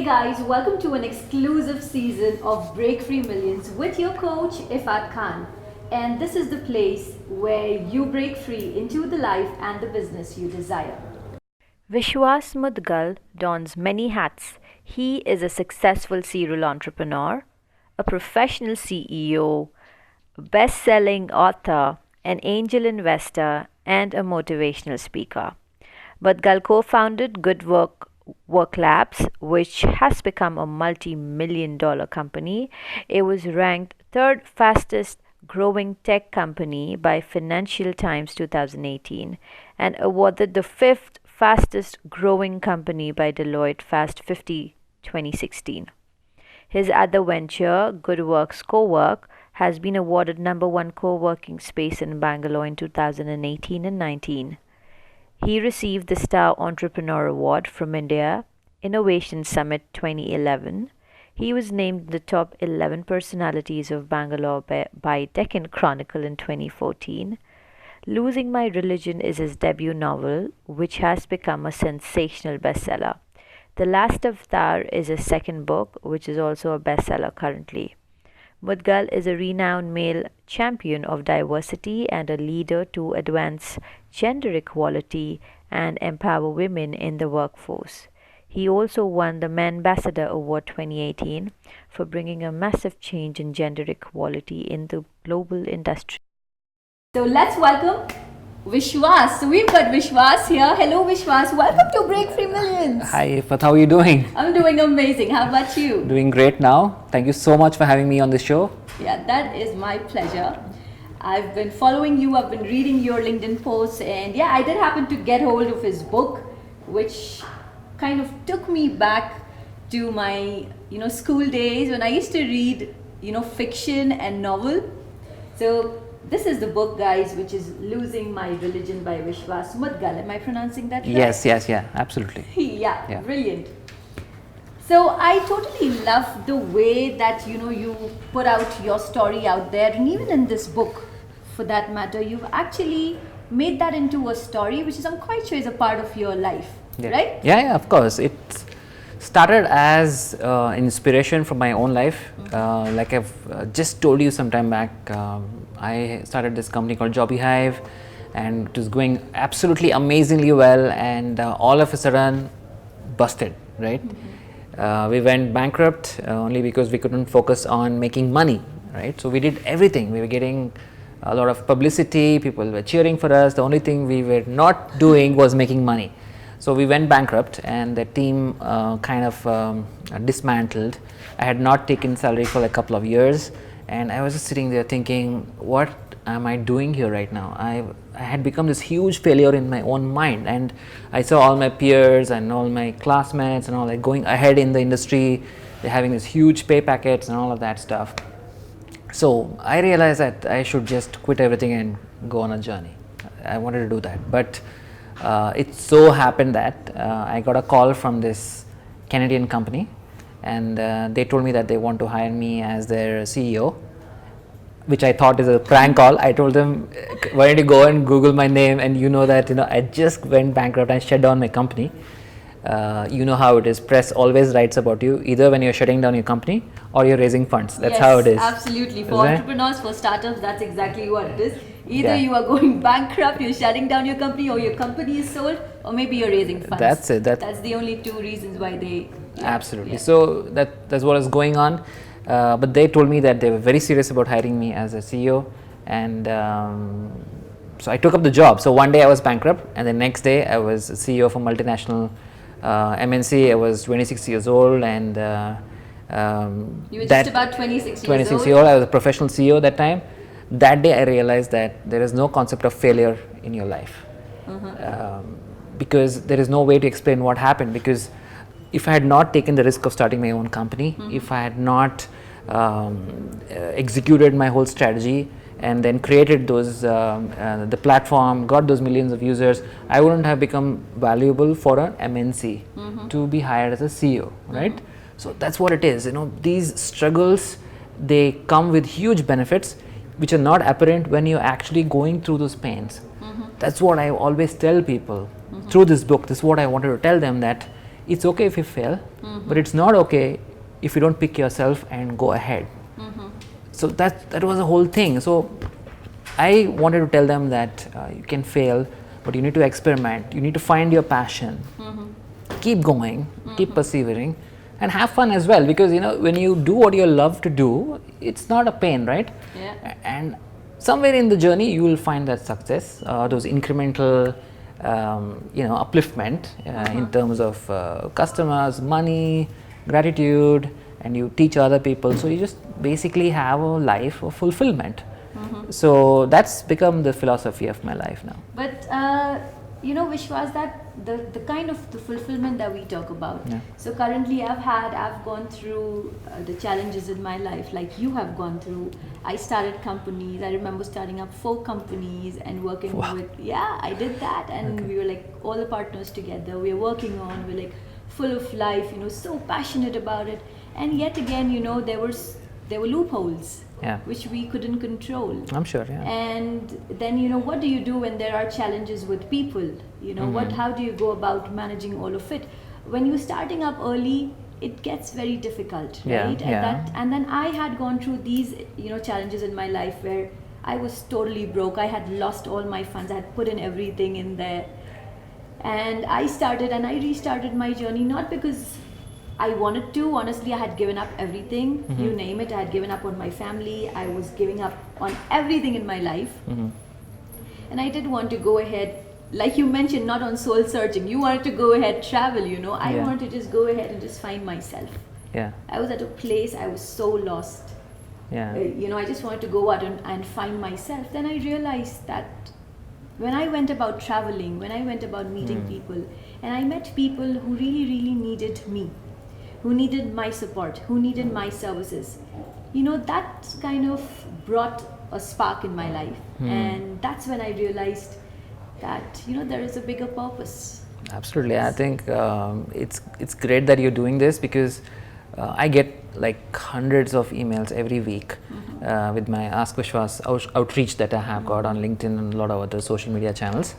Hey guys, welcome to an exclusive season of Breakfree Millions with your coach Iffat Khan. And this is the place where you break free into the life and the business you desire. Vishwas Mudagal dons many hats. He is a successful serial entrepreneur, a professional CEO, a best-selling author, an angel investor, and a motivational speaker. Mudagal co-founded Good Work Labs, which has become a multi-million-dollar company. It was ranked third fastest growing tech company by Financial Times 2018 and awarded the fifth fastest growing company by Deloitte Fast 50 2016. His other venture, Good Works Co-work, has been awarded number one co-working space in Bangalore in 2018 and 19. He received the Star Entrepreneur Award from India Innovation Summit 2011. He was named the top 11 personalities of Bangalore by Deccan Chronicle in 2014. Losing My Religion is his debut novel, which has become a sensational bestseller. The Last Avatar is his second book, which is also a bestseller currently. Mudagal is a renowned male champion of diversity and a leader to advance gender equality and empower women in the workforce. He also won the Men Ambassador Award 2018 for bringing a massive change in gender equality in the global industry. So let's welcome Vishwas. So we've got Vishwas here. Hello Vishwas, welcome to Breakfree Millions. Hi Iffat, how are you doing? I'm doing amazing. How about you? Doing great now. Thank you so much for having me on this show. Yeah, that is my pleasure. I've been following you, I've been reading your LinkedIn posts, and yeah, I did happen to get hold of his book, which kind of took me back to my school days when I used to read fiction and novel. So this is the book, guys, which is Losing My Religion by Vishwas Mudagal. Am I pronouncing that right? Yes, absolutely. Yeah, brilliant. So I totally love the way that you put out your story out there, and even in this book, for that matter, you've actually made that into a story, which is, I'm quite sure, is a part of your life, right? Yeah, of course. It started as inspiration from my own life. Like I've just told you some time back, I started this company called Jobby Hive, and it was going absolutely amazingly well, and all of a sudden busted, right? We went bankrupt only because we couldn't focus on making money, right? So we did everything. We were getting a lot of publicity, people were cheering for us. The only thing we were not doing was making money. So we went bankrupt, and the team kind of dismantled. I had not taken salary for a couple of years, and I was just sitting there thinking, what am I doing here right now? I had become this huge failure in my own mind, and I saw all my peers and all my classmates and all like going ahead in the industry. They're having these huge pay packets and all of that stuff. So I realized that I should just quit everything and go on a journey. I wanted to do that, but it so happened that I got a call from this Canadian company, and they told me that they want to hire me as their CEO, which I thought is a prank call. I told them, why don't you go and Google my name, and that I just went bankrupt and shut down my company. You know how it is. Press always writes about you, either when you're shutting down your company or you're raising funds. That's how it is. Absolutely. For entrepreneurs, for startups, that's exactly what it is. Either you are going bankrupt, you're shutting down your company, or your company is sold, or maybe you're raising funds. That's it. That's the only two reasons why they... Absolutely. So that's what is going on. But they told me that they were very serious about hiring me as a CEO, and so I took up the job. So one day I was bankrupt, and the next day I was a CEO of a multinational MNC. I was 26 years old, and you were just about 26 years old. I was a professional CEO that time. That day I realized that there is no concept of failure in your life, because there is no way to explain what happened. Because if I had not taken the risk of starting my own company, if I had not executed my whole strategy and then created those the platform, got those millions of users, I wouldn't have become valuable for an MNC to be hired as a CEO, right? So that's what it is. These struggles, they come with huge benefits, which are not apparent when you're actually going through those pains. That's what I always tell people through this book. This is what I wanted to tell them, that it's okay if you fail, but it's not okay if you don't pick yourself and go ahead. So that was the whole thing. So I wanted to tell them that you can fail, but you need to experiment. You need to find your passion. Keep going, keep persevering, and have fun as well. Because when you do what you love to do, it's not a pain, right? Yeah. And somewhere in the journey, you will find that success, those incremental, upliftment in terms of customers, money, gratitude, and you teach other people. So you just basically have a life of fulfillment. So that's become the philosophy of my life now. But Vishwas, that the kind of the fulfillment that we talk about. Yeah. So currently I've gone through the challenges in my life like you have gone through. I started companies. I remember starting up 4 companies and working with, I did that, and we were like all the partners together. We were working on, we're like full of life, so passionate about it. And yet again, there were loopholes. Yeah. Which we couldn't control. I'm sure, yeah. And then, what do you do when there are challenges with people? How do you go about managing all of it? When you're starting up early, it gets very difficult, right? And then I had gone through these, challenges in my life where I was totally broke. I had lost all my funds. I had put in everything in there. And I restarted my journey, not because I wanted to. Honestly, I had given up everything, you name it. I had given up on my family. I was giving up on everything in my life. And I did want to go ahead, like you mentioned, not on soul searching. You wanted to go ahead, travel, I wanted to just go ahead and just find myself. Yeah. I was at a place, I was so lost. Yeah. I just wanted to go out and find myself. Then I realized that when I went about traveling, when I went about meeting people, and I met people who really, really needed me, who needed my support, who needed my services, that kind of brought a spark in my life. And that's when I realized that, there is a bigger purpose. Absolutely. I think it's great that you're doing this, because I get like hundreds of emails every week with my Ask Vishwas outreach that I have got on LinkedIn and a lot of other social media channels.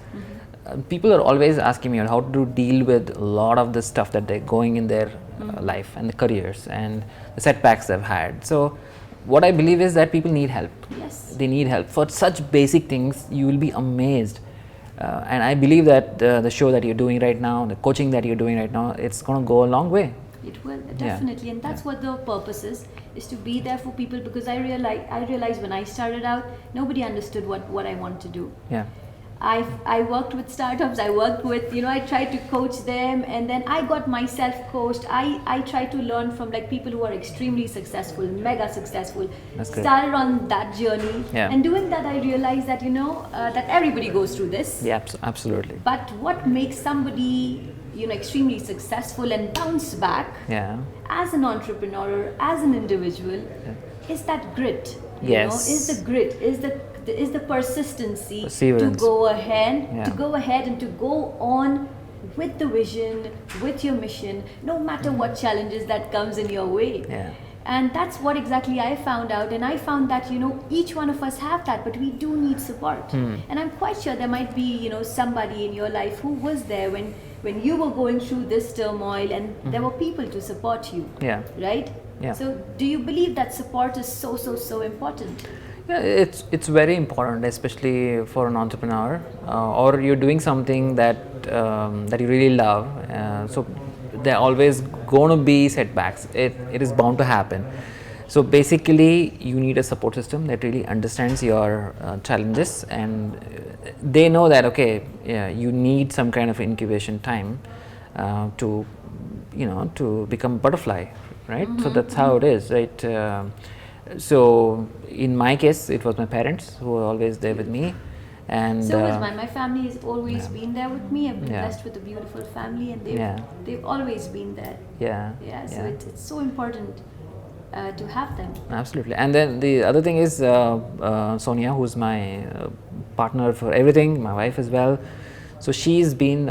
People are always asking me how to deal with a lot of the stuff that they're going in their life and the careers and the setbacks they've had. So what I believe is that people need help. Yes. They need help for such basic things. You will be amazed. And I believe that the show that you're doing right now, the coaching that you're doing right now, it's going to go a long way. It will, definitely. And that's what the purpose is to be there for people, because I realized when I started out, nobody understood what I wanted to do. Yeah. I worked with startups, I worked with, I tried to coach them, and then I got myself coached. I tried to learn from like people who are extremely successful, mega successful. That's great. Started on that journey. Yeah. And doing that, I realized that, that everybody goes through this. Yeah, absolutely. But what makes somebody, extremely successful and bounce back as an entrepreneur, as an individual, is that grit. Yes. Is the grit, is the persistency to go ahead, and to go on with the vision, with your mission, no matter what challenges that comes in your way. Yeah. And that's what exactly I found out. And I found that, each one of us have that, but we do need support. And I'm quite sure there might be, somebody in your life who was there when you were going through this turmoil, and there were people to support you. Yeah. Right? Yeah. So do you believe that support is so important? Yeah, it's very important, especially for an entrepreneur, or you're doing something that you really love. So there are always going to be setbacks. It is bound to happen. So basically, you need a support system that really understands your challenges, and they know that you need some kind of incubation time to become butterfly, right? So that's how it is, right? So in my case, it was my parents who were always there with me, and so was mine. My family has always been there with me. I've been blessed with a beautiful family, and they've always been there. So it's so important to have them. Absolutely. And then the other thing is Sonia, who's my partner for everything, my wife as well. So she's been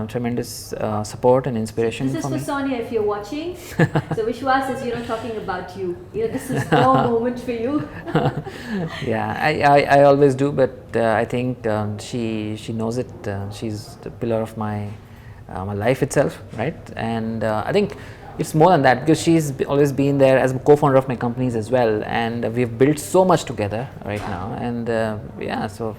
tremendous support and inspiration for me. This is for Sonia if you're watching. So Vishwas is, talking about you. This is the moment for you. I always do, but I think she knows it. She's the pillar of my my life itself, right? And I think it's more than that, because she's always been there as a co-founder of my companies as well, and we've built so much together right now, and yeah, so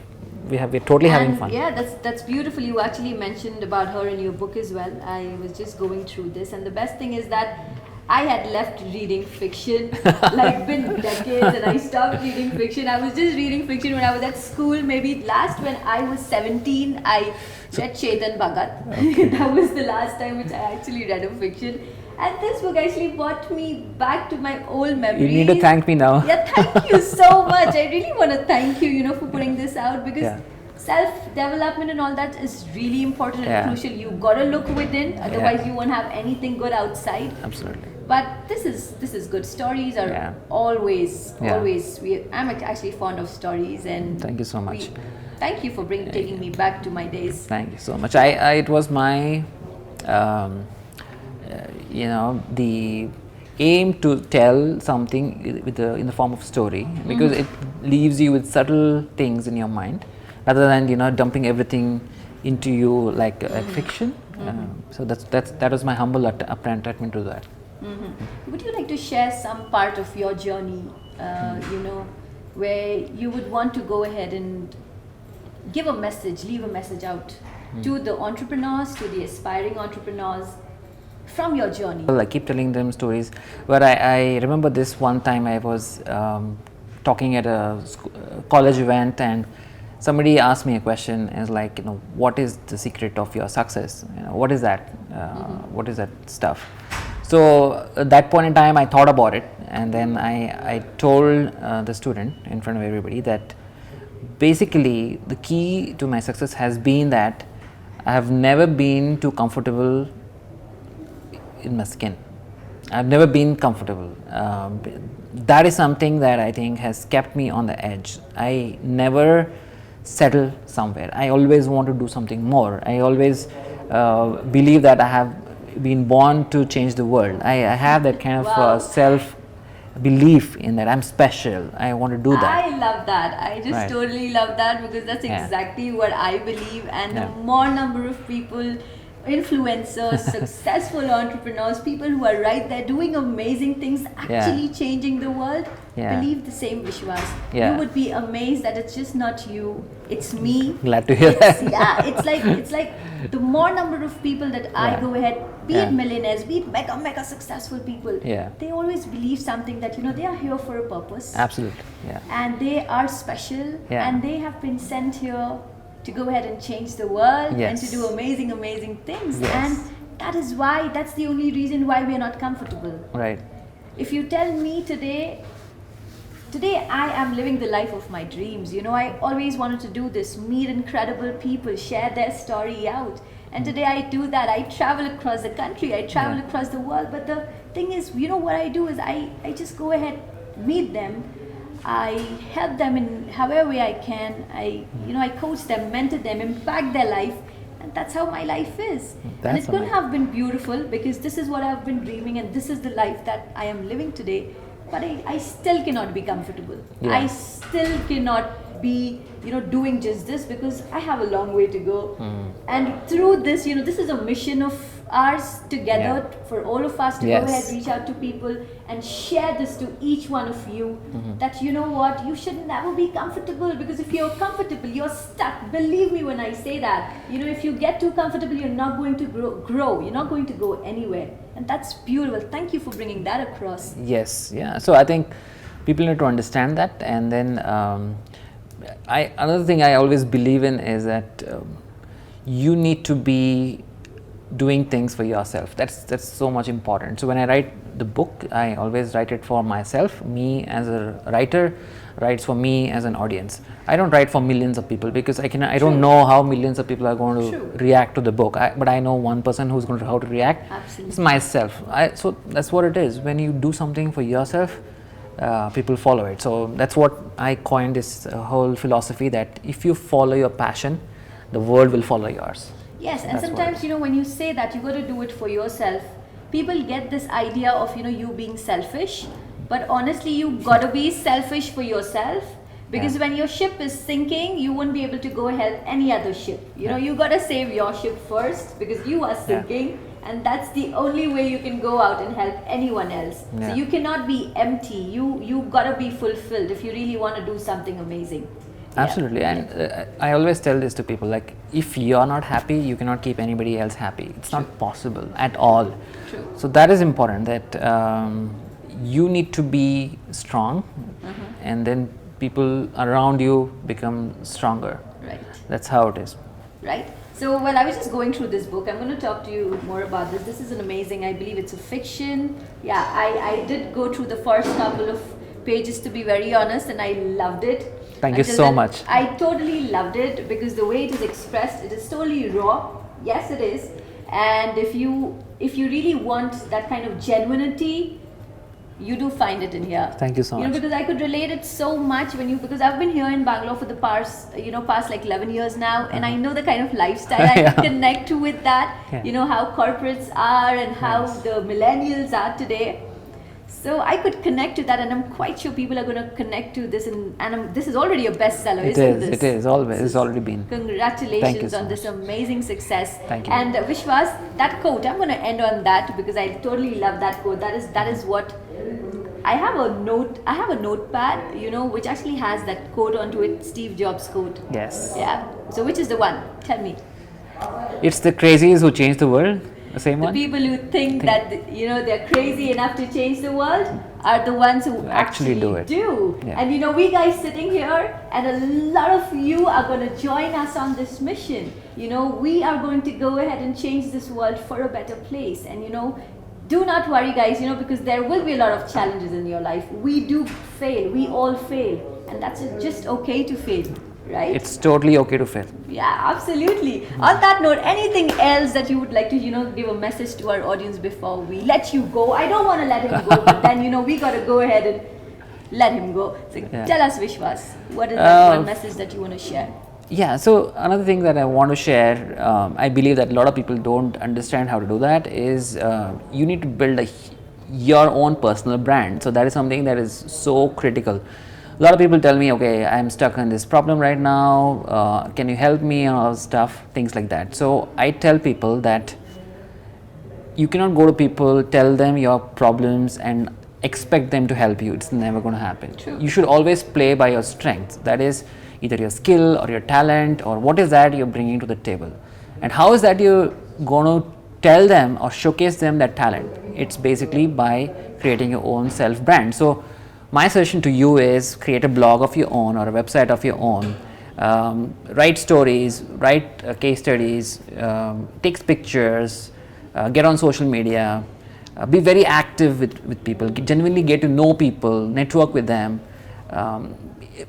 we're totally having fun. Yeah, that's beautiful. You actually mentioned about her in your book as well. I was just going through this, and the best thing is that I had left reading fiction, like been decades, and I stopped reading fiction. I was just reading fiction when I was at school. Maybe last when I was 17, I read Chetan Bhagat. Okay. That was the last time which I actually read a fiction. And this book actually brought me back to my old memories. You need to thank me now. Yeah, thank you so much. I really want to thank you, for putting this out, because self-development and all that is really important and crucial. You gotta look within, otherwise you won't have anything good outside. Absolutely. But this is good. Stories are always. I'm actually fond of stories, and thank you so much. Thank you for taking me back to my days. Thank you so much. It was my the aim to tell something in the form of story, because it leaves you with subtle things in your mind, rather than dumping everything into you like fiction. So that was my humble attachment to that. Would you like to share some part of your journey, where you would want to go ahead and give a message, leave a message out to the entrepreneurs, to the aspiring entrepreneurs from your journey? Well, I keep telling them stories, but I remember this one time I was talking at a college event, and somebody asked me a question, and it's like, what is the secret of your success? What is that? What is that stuff? So at that point in time, I thought about it, and then I told the student in front of everybody that basically the key to my success has been that I have never been too comfortable in my skin. I've never been comfortable. That is something that I think has kept me on the edge. I never settle somewhere. I always want to do something more. I always believe that I have been born to change the world. I have that kind of self belief in that I'm special. I want to do that. I love that. I just totally love that, because that's exactly what I believe. And the more number of people, influencers, successful entrepreneurs, people who are right there doing amazing things, actually changing the world, believe the same, Vishwas. You would be amazed that it's just not you, it's me. Glad to hear that. It's like the more number of people that I go ahead, be it millionaires, be it mega successful people, they always believe something that they are here for a purpose. Absolutely. And they are special, and they have been sent here to go ahead and change the world and to do amazing things. And that's the only reason why we are not comfortable. Right. If you tell me today I am living the life of my dreams. I always wanted to do this, meet incredible people, share their story out. And today I do that. I travel across the country, I travel across the world. But the thing is, what I do is I just go ahead, meet them. I help them in however way I can. I coach them, mentor them, impact their life, and that's how my life is. And it couldn't have been beautiful, because this is what I've been dreaming, and this is the life that I am living today. But I still cannot be comfortable. I still cannot be doing just this, because I have a long way to go. And through this, this is a mission of ours together, for all of us to go ahead, reach out to people and share this to each one of you, that you should never be comfortable, because if you're comfortable, you're stuck. Believe me when I say that. If you get too comfortable, you're not going to grow, you're not going to go anywhere. And that's beautiful. Thank you for bringing that across. Yes, so I think people need to understand that. And then another thing I always believe in is that you need to be doing things for yourself. That's so much important. So when I write the book, I always write it for myself. Me as a writer writes for me as an audience. I don't write for millions of people, because I don't know how millions of people are going to react to the book. But I know one person who's going to how to react. Absolutely. It's myself. So that's what it is. When you do something for yourself, people follow it. So that's what I coined, this whole philosophy that if you follow your passion, the world will follow yours. Yes, and sometimes when you say that you got to do it for yourself, people get this idea of you being selfish. But honestly, you got to be selfish for yourself, Because when your ship is sinking, you won't be able to go help any other ship. You know, you got to save your ship first because you are sinking, and that's the only way you can go out and help anyone else. So you cannot be empty. You got to be fulfilled if you really want to do something amazing. Absolutely. And I always tell this to people, like, if you're not happy, you cannot keep anybody else happy. It's not possible at all. True. So that is important, that you need to be strong, and then people around you become stronger. Right. That's how it is. Right. So, well, I was just going through this book. I'm going to talk to you more about this. This is an amazing, I believe it's a fiction. Yeah, I did go through the first couple of pages, to be very honest, and I loved it. Thank you so much. I totally loved it because the way it is expressed, it is totally raw. Yes, it is. And if you really want that kind of genuinity, you do find it in here. Thank you so much. Because I could relate it so much because I've been here in Bangalore for the past like 11 years now, and I know the kind of lifestyle I can connect to with that. How corporates are and how the millennials are today. So I could connect to that, and I'm quite sure people are going to connect to this, and this is already a bestseller, isn't this? It is always. It's already been. Congratulations on this amazing success. Thank you. And Vishwas, that quote, I'm going to end on that because I totally love that quote. That is what I have a notepad, which actually has that quote onto it, Steve Jobs quote. Yes. Yeah. So which is the one? Tell me. It's the crazies who change the world. The same one? The people who think that they're crazy enough to change the world are the ones who actually do it. Yeah. And we guys sitting here, and a lot of you are going to join us on this mission. We are going to go ahead and change this world for a better place. And do not worry, guys, because there will be a lot of challenges in your life. We do fail. We all fail. And that's just okay to fail. Right? It's totally okay to fail. Yeah, absolutely. On that note, anything else that you would like to, give a message to our audience before we let you go? I don't want to let him go, but then, we got to go ahead and let him go. So tell us, Vishwas, what is that one message that you want to share? Yeah, so another thing that I want to share, I believe that a lot of people don't understand how to do that, is you need to build your own personal brand. So that is something that is so critical. A lot of people tell me, okay, I'm stuck in this problem right now, can you help me, and all stuff, things like that. So I tell people that you cannot go to people, tell them your problems and expect them to help you. It's never going to happen. True. You should always play by your strengths. That is either your skill or your talent, or what is that you're bringing to the table. And how is that you're going to tell them or showcase them that talent? It's basically by creating your own self brand. So my suggestion to you is create a blog of your own or a website of your own. Write stories, write case studies, take pictures, get on social media, be very active with people, genuinely get to know people, network with them.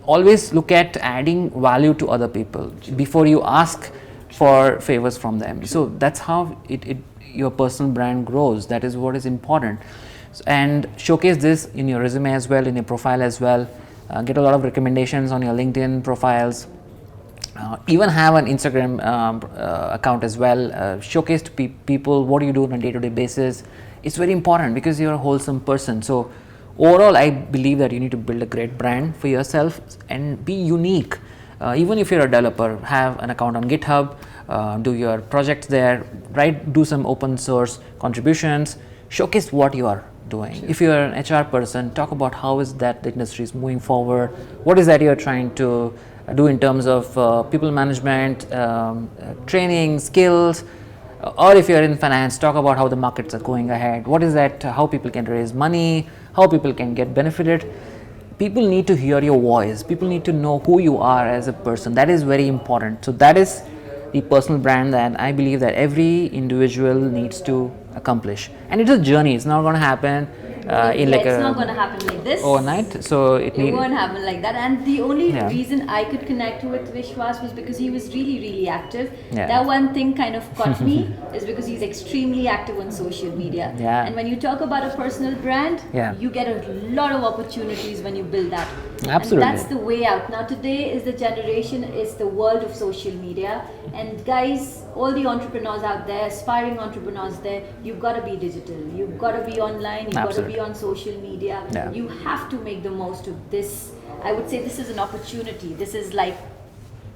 Always look at adding value to other people before you ask for favors from them. So that's how your personal brand grows. That is what is important. And showcase this in your resume as well, in your profile as well. Get a lot of recommendations on your LinkedIn profiles. Even have an Instagram account as well. Showcase to people what you do on a day-to-day basis. It's very important because you're a wholesome person. So overall, I believe that you need to build a great brand for yourself and be unique. Even if you're a developer, have an account on GitHub, do your projects there, do some open source contributions, showcase what you are doing. Sure. If you're an HR person, talk about how is that the industry is moving forward, what is that you're trying to do in terms of people management, training, skills, or if you're in finance, talk about how the markets are going ahead, what is that, how people can raise money, how people can get benefited. People need to hear your voice, people need to know who you are as a person. That is very important. So that is the personal brand that I believe that every individual needs to accomplish. And it's a journey. It's not going to happen it's not going to happen like this overnight. So it won't happen like that. And the only reason I could connect with Vishwas was because he was really, really active. That one thing kind of caught me is because he's extremely active on social media. And when you talk about a personal brand, you get a lot of opportunities when you build that. Absolutely. And that's the way out. Now today is the world of social media. And guys, all the entrepreneurs out there, aspiring entrepreneurs there, you've got to be digital. You've got to be online. You've got to be on social media. You have to make the most of this I would say this is an opportunity. This is like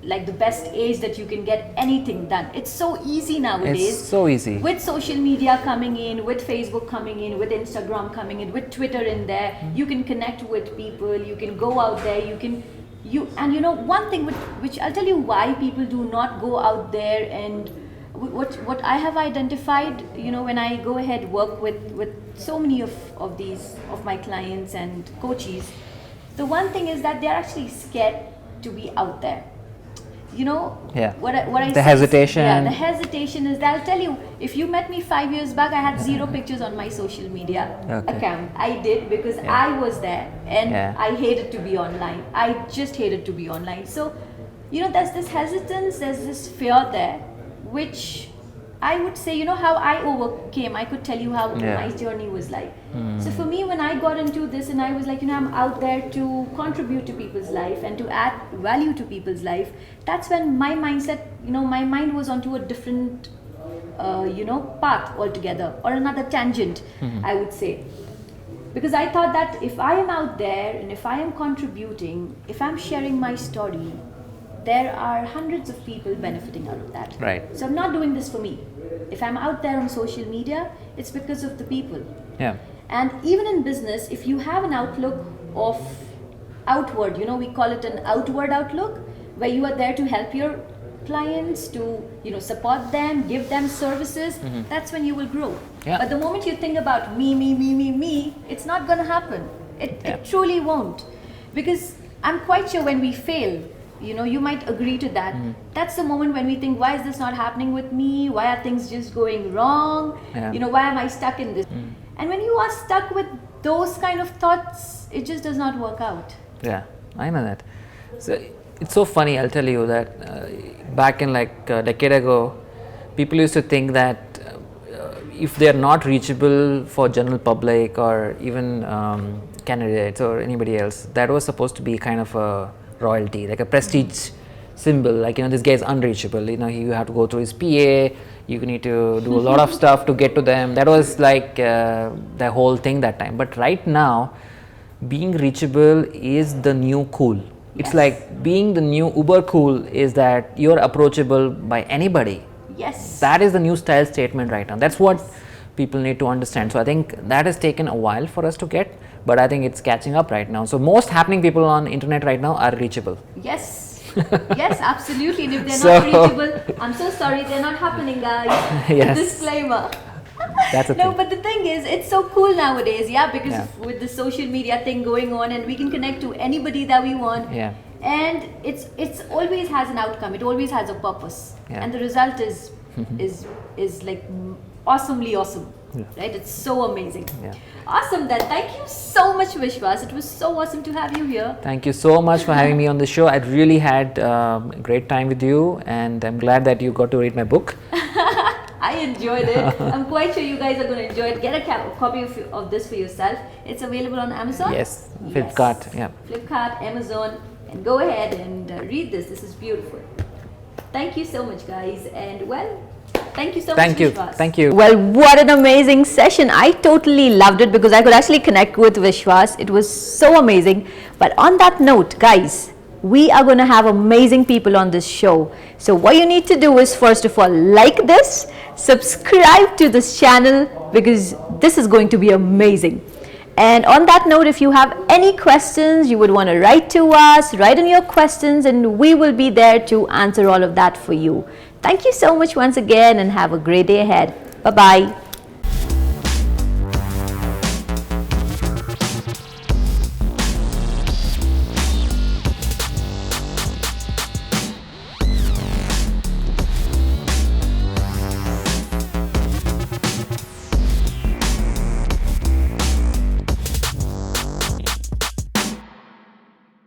the best age that you can get anything done. It's so easy nowadays. It's so easy. With social media coming in, with Facebook coming in, with Instagram coming in, with Twitter in there, you can connect with people, you can go out there, and you know, one thing which I'll tell you why people do not go out there, and what I have identified, you know, when I go ahead work with so many of my clients and coaches, the one thing is that they're actually scared to be out there. You know, what I the say hesitation. Yeah, the hesitation is that I'll tell you, if you met me 5 years back, I had 0 pictures on my social media account. I did because I was there, and I hated to be online. I just hated to be online. So, you know, there's this hesitance, there's this fear there, which I would say, you know, how I overcame. I could tell you how my journey was like. So for me, when I got into this and I was like, you know, I'm out there to contribute to people's life and to add value to people's life, that's when my mindset, you know, my mind was onto a different, you know, path altogether, or another tangent, I would say. Because I thought that if I am out there and if I am contributing, if I'm sharing my story, there are hundreds of people benefiting out of that. Right. So I'm not doing this for me. If I'm out there on social media, it's because of the people. Yeah. And even in business, if you have an outlook of outward, you know, we call it an outward outlook, where you are there to help your clients, to, you know, support them, give them services, that's when you will grow. Yeah. But the moment you think about me, it's not going to happen. It truly won't. Because I'm quite sure when we fail, you know, you might agree to that. That's the moment when we think, why is this not happening with me? Why are things just going wrong? You know, why am I stuck in this? And when you are stuck with those kind of thoughts, it just does not work out. Yeah, I know that. So it's so funny, I'll tell you that back in like a decade ago, people used to think that if they're not reachable for general public or even candidates or anybody else, that was supposed to be kind of a royalty, like a prestige symbol, like, you know, this guy is unreachable, you know, you have to go through his PA, you need to do a lot of stuff to get to them. That was like the whole thing that time. But right now, being reachable is the new cool. It's like being the new uber cool is that you're approachable by anybody. Yes. That is the new style statement right now. That's what people need to understand. So I think that has taken a while for us to get, but I think it's catching up right now. So most happening people on internet right now are reachable. Yes. Yes, absolutely. And if they're not reachable, I'm so sorry, they're not happening, guys. Yes. Disclaimer. That's a No, thing. but the thing is, it's so cool nowadays, because with the social media thing going on, and we can connect to anybody that we want. Yeah. And it's always has an outcome. It always has a purpose, and the result is like awesomely awesome. Right? It's so amazing. Awesome. Then thank you so much, Vishwas. It was so awesome to have you here. Thank you so much for having me on the show. I really had a great time with you, and I'm glad that you got to read my book. I enjoyed it. I'm quite sure you guys are going to enjoy it. Get a copy of this for yourself. It's available on Amazon. Yes, Flipkart. Yeah. Flipkart, Amazon, and go ahead and read this. This is beautiful. Thank you so much, guys, and well, thank you so much, Vishwas. Thank you. Well, what an amazing session. I totally loved it because I could actually connect with Vishwas. It was so amazing. But on that note, guys, we are going to have amazing people on this show. So what you need to do is, first of all, like this, subscribe to this channel, because this is going to be amazing. And on that note, if you have any questions you would want to write to us, write in your questions, and we will be there to answer all of that for you. Thank you so much once again, and have a great day ahead. Bye-bye.